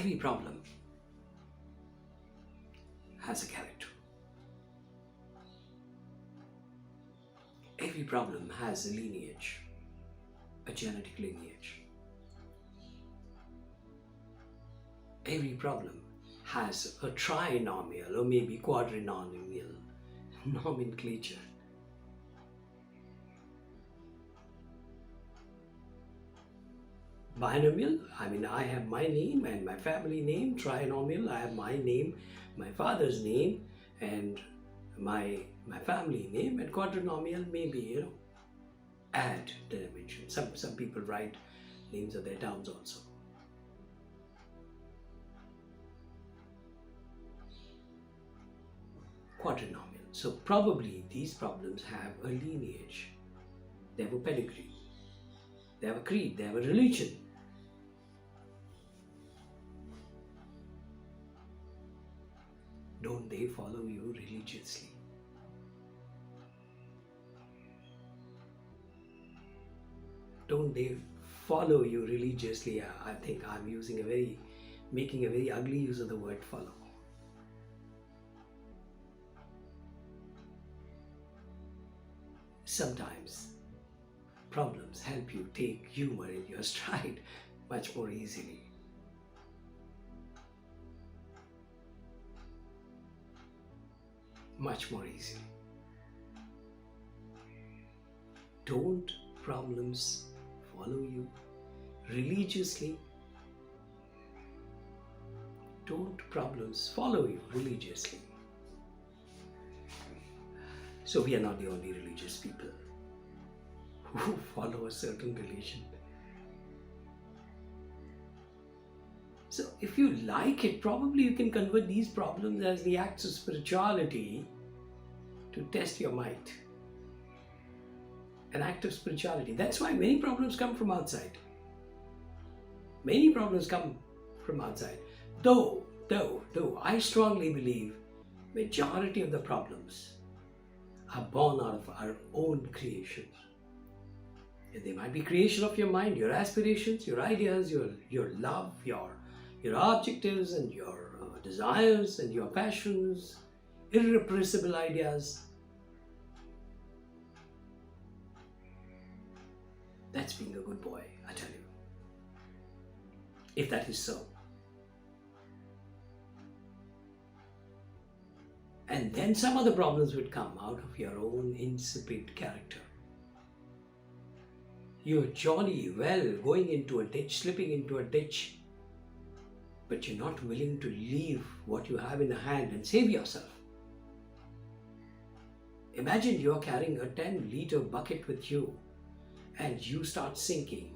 Every problem has a character. Every problem has a lineage, a genetic lineage. Every problem has a trinomial or maybe quadrinomial nomenclature. Binomial, I mean, I have my name and my family name. Trinomial, I have my name, my father's name, and my family name. And quadrinomial, maybe, add the dimension. Some people write names of their towns also. Quadrinomial. So probably these problems have a lineage. They have a pedigree. They have a creed. They have a religion. Don't they follow you religiously? Don't they follow you religiously? I think I'm making a very ugly use of the word follow. Sometimes problems help you take humor in your stride much more easily. Much more easily. Don't problems follow you religiously? Don't problems follow you religiously? So we are not the only religious people who follow a certain religion. So if you like it, probably you can convert these problems as the acts of spirituality to test your might. An act of spirituality. That's why many problems come from outside. Many problems come from outside. Though I strongly believe majority of the problems are born out of our own creations. And they might be creation of your mind, your aspirations, your ideas, your love, your objectives and your desires and your passions, irrepressible ideas. That's being a good boy, I tell you. If that is so. And then some other problems would come out of your own insipid character. You're jolly well going into a ditch, slipping into a ditch, but you're not willing to leave what you have in hand and save yourself. Imagine you're carrying a 10-liter bucket with you and you start sinking.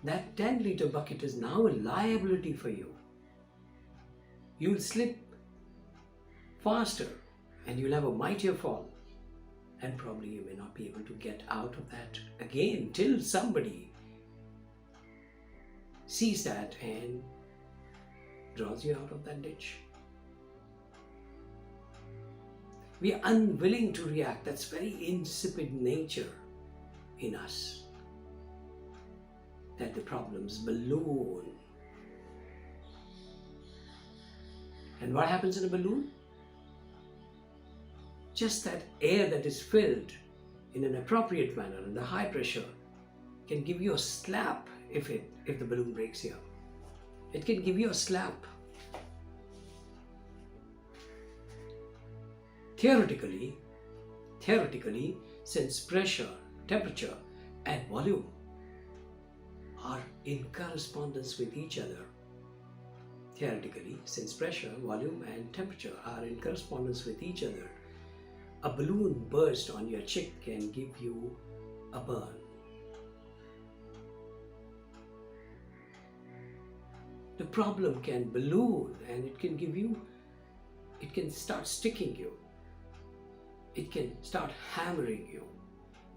That 10-liter bucket is now a liability for you. You'll slip faster and you'll have a mightier fall. And probably you may not be able to get out of that again till somebody sees that and draws you out of that ditch. We are unwilling to react. That's very insipid nature in us. That the problems balloon. And what happens in a balloon? Just that air that is filled in an appropriate manner under high pressure can give you a slap if the balloon breaks here. It can give you a slap. Theoretically, since pressure, temperature and volume are in correspondence with each other, theoretically, since pressure, volume and temperature are in correspondence with each other, a balloon burst on your cheek can give you a burn. The problem can balloon and it can start sticking you. It can start hammering you.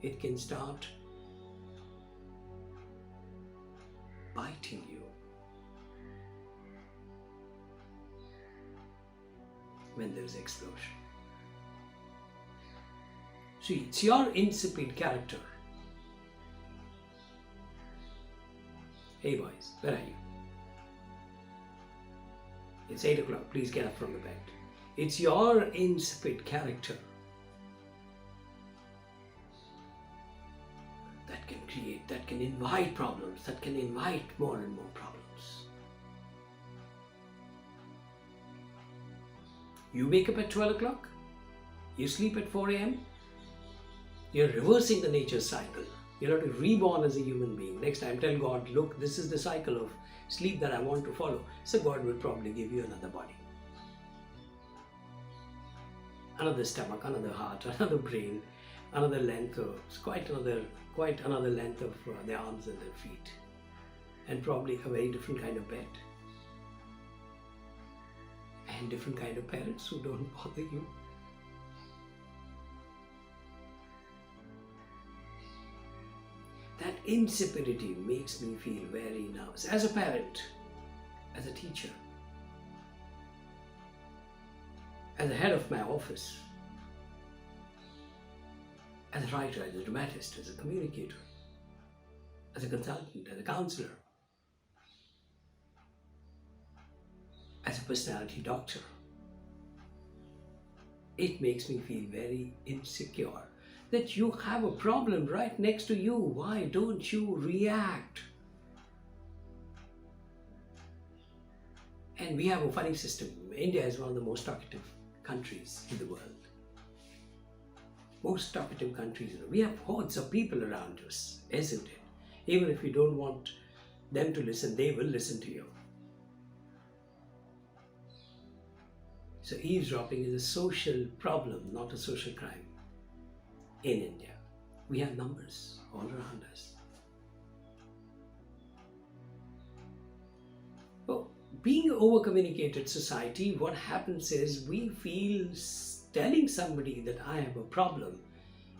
It can start biting you. When there is explosion. See, it's your insipid character. Hey boys, where are you? It's 8 o'clock, please get up from the bed. It's your insipid character that can create, that can invite problems, that can invite more and more problems. You wake up at 12 o'clock, you sleep at 4 a.m., you're reversing the nature cycle. You're not reborn as a human being. Next time tell God, look, this is the cycle of sleep that I want to follow. So God will probably give you another body. Another stomach, another heart, another brain, another length of, quite another length of the arms and the feet. And probably a very different kind of bed. And different kind of parents who don't bother you. That insipidity makes me feel very nervous. As a parent, as a teacher, as the head of my office, as a writer, as a dramatist, as a communicator, as a consultant, as a counselor, as a personality doctor, it makes me feel very insecure. That you have a problem right next to you. Why don't you react? And we have a funny system. India is one of the most talkative countries in the world. Most talkative countries. We have hordes of people around us, isn't it? Even if you don't want them to listen, they will listen to you. So eavesdropping is a social problem, not a social crime. In India, we have numbers all around us. Well, being an over-communicated society, what happens is we feel telling somebody that I have a problem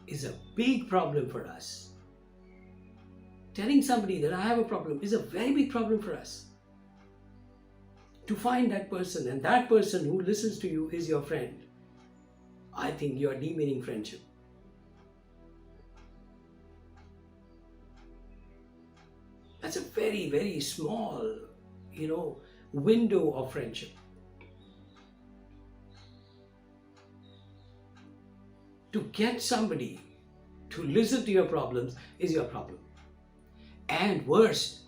is a big problem for us. Telling somebody that I have a problem is a very big problem for us. To find that person, and that person who listens to you is your friend, I think you are demeaning friendship. That's a very, very small, window of friendship. To get somebody to listen to your problems is your problem. And worse,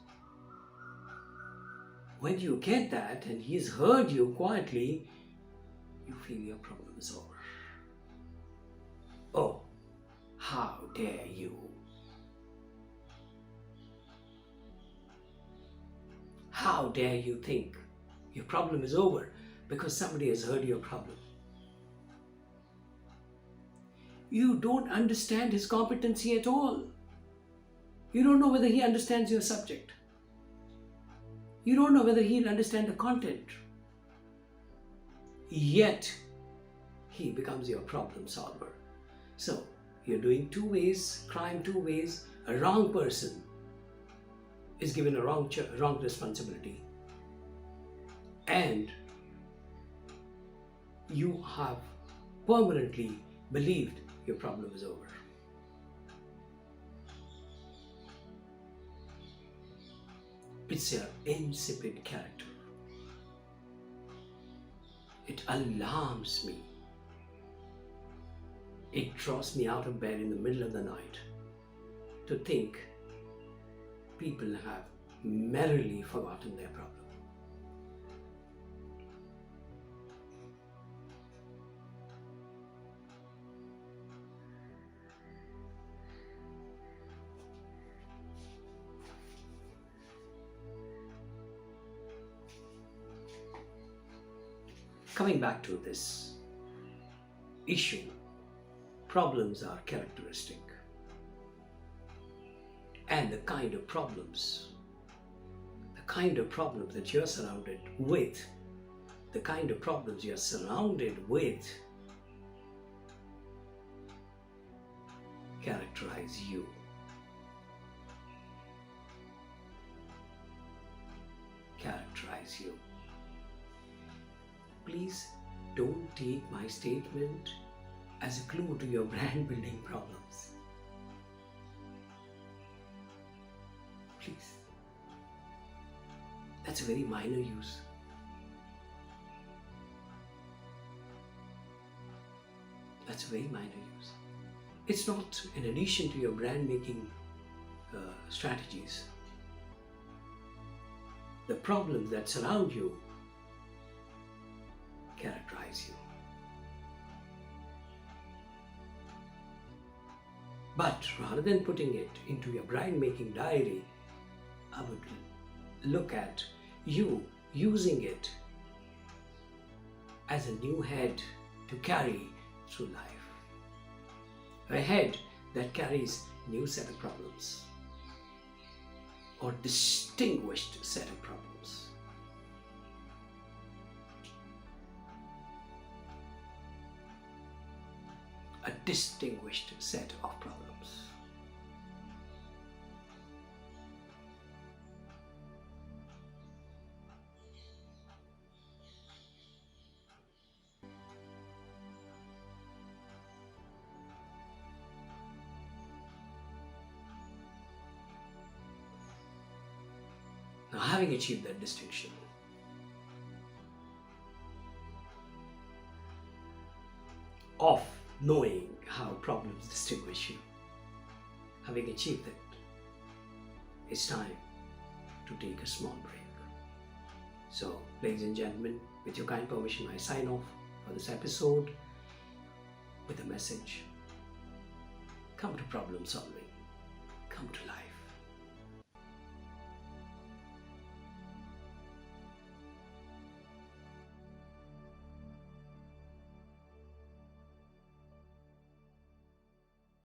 when you get that and he's heard you quietly, you feel your problem is over. Oh, how dare you? How dare you think your problem is over because somebody has heard your problem? You don't understand his competency at all. You don't know whether he understands your subject. You don't know whether he'll understand the content. Yet, he becomes your problem solver. So, you're doing two ways, crime two ways. A wrong person is given a wrong responsibility, and you have permanently believed your problem is over. It's your insipid character. It alarms me. It draws me out of bed in the middle of the night to think people have merrily forgotten their problem. Coming back to this issue, problems are characteristic. And the kind of problems that you're surrounded with, characterize you. Please don't take my statement as a clue to your brand building problems. Please. That's a very minor use. That's a very minor use. It's not in addition to your brand making strategies. The problems that surround you characterize you. But rather than putting it into your brand making diary, I would look at you using it as a new head to carry through life. A head that carries new set of problems or distinguished set of problems. A distinguished set of problems. Now, having achieved that distinction, of knowing how problems distinguish you, having achieved that, it's time to take a small break. So, ladies and gentlemen, with your kind permission, I sign off for this episode with a message. Come to problem solving. Come to life.